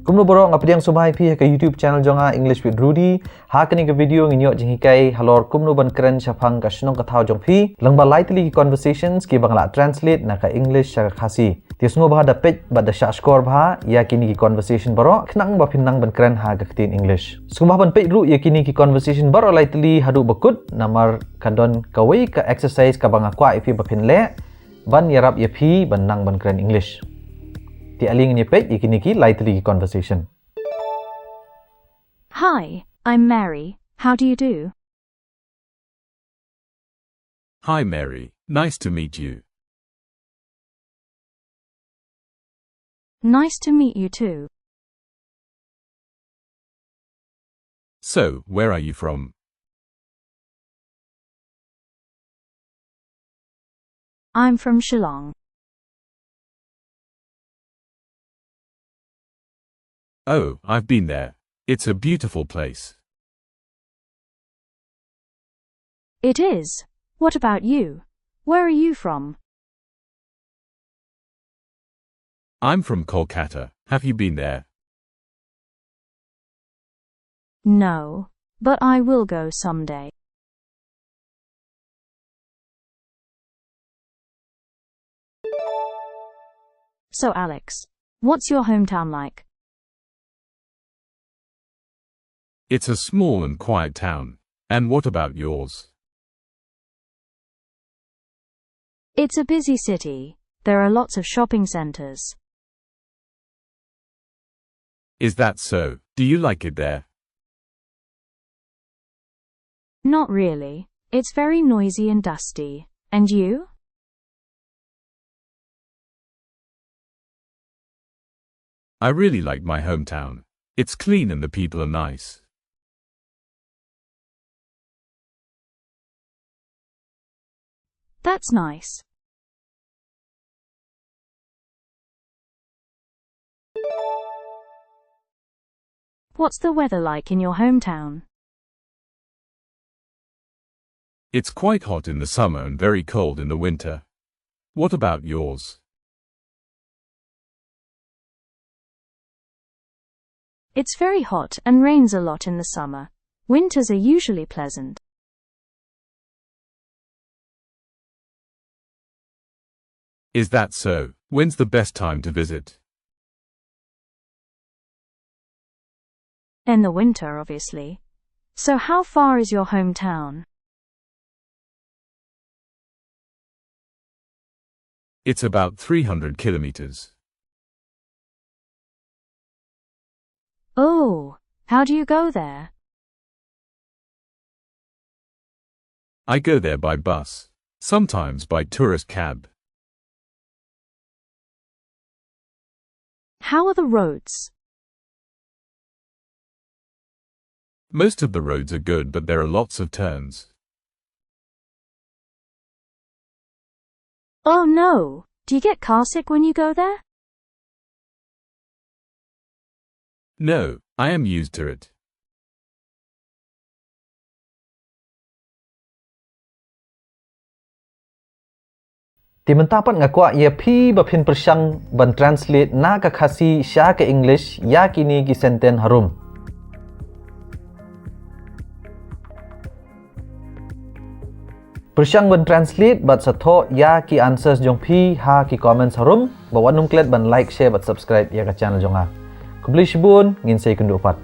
Kumno borok ngapdiang subhai pi ke YouTube channel jonga English with Ruddy. Ha kani ke video nginyo jinghiikai halor kumno ban kren shaphang ka shnong ka thaw jong pi. Langba lightly conversations ki bangla translate na ka English sa Khasi. Ti Sngewbha da peit ba da sha score bha ya kini ki conversation borok knang ba phinnang ban kren ha ka tin English. Sngewbha ban peit ru ya kini ki conversation borok lightly hadu bakut namar kadon kawai ka exercise ka banga kwa ipi ba phinle ban yarap ya pi ban nang ban kren English. Ti aling ni peit ikini ki lightly conversation. Hi, I'm Mary. How do you do? Hi Mary, nice to meet you. Nice to meet you too. So, where are you from? I'm from Shillong. Oh, I've been there. It's a beautiful place. It is. What about you? Where are you from? I'm from Kolkata. Have you been there? No, but I will go someday. So Alex, what's your hometown like? It's a small and quiet town. And what about yours? It's a busy city. There are lots of shopping centers. Is that so? Do you like it there? Not really. It's very noisy and dusty. And you? I really like my hometown. It's clean and the people are nice. That's nice. What's the weather like in your hometown? It's quite hot in the summer and very cold in the winter. What about yours? It's very hot and rains a lot in the summer. Winters are usually pleasant. Is that so? When's the best time to visit? In the winter, obviously. So how far is your hometown? It's about 300 kilometers. Oh, how do you go there? I go there by bus, sometimes by tourist cab. How are the roads? Most of the roads are good, but there are lots of turns. Oh no! Do you get car sick when you go there? No, I am used to it. Ti mentapat ngakwa ia pi ba phin persyang ban translate na ka Khasi sha ke English ya kini ki sentence harum. Persyang ban translate bat sa thaw ya ki answers jong pi ha ki comments harum ba wanung klet ban like share bat subscribe ya ka channel jonga. Kubli shibun ngin sei kundu pat.